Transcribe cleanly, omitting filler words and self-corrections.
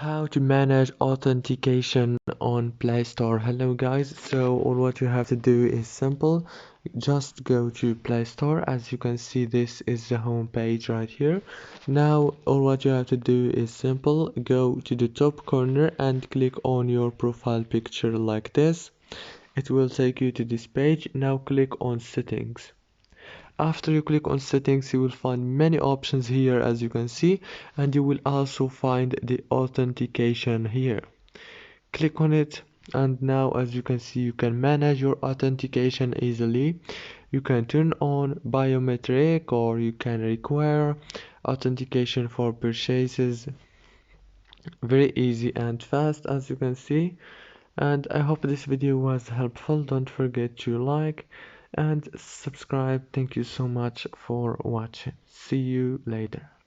How to manage authentication on Play Store. Hello guys, so all what you have to do is simple. Just go to Play Store. As you can see, this is the home page right here. Now all what you have to do is simple. Go to the top corner and click on your profile picture like this. It will take you to this page. Now click on settings. After you click on settings, you will find many options here, as you can see, and you will also find the authentication here. Click on it, and now as you can see, you can manage your authentication easily. You can turn on biometric, or you can require authentication for purchases. Very easy and fast, as you can see. And I hope this video was helpful. Don't forget to like and subscribe. Thank you so much for watching. See you later.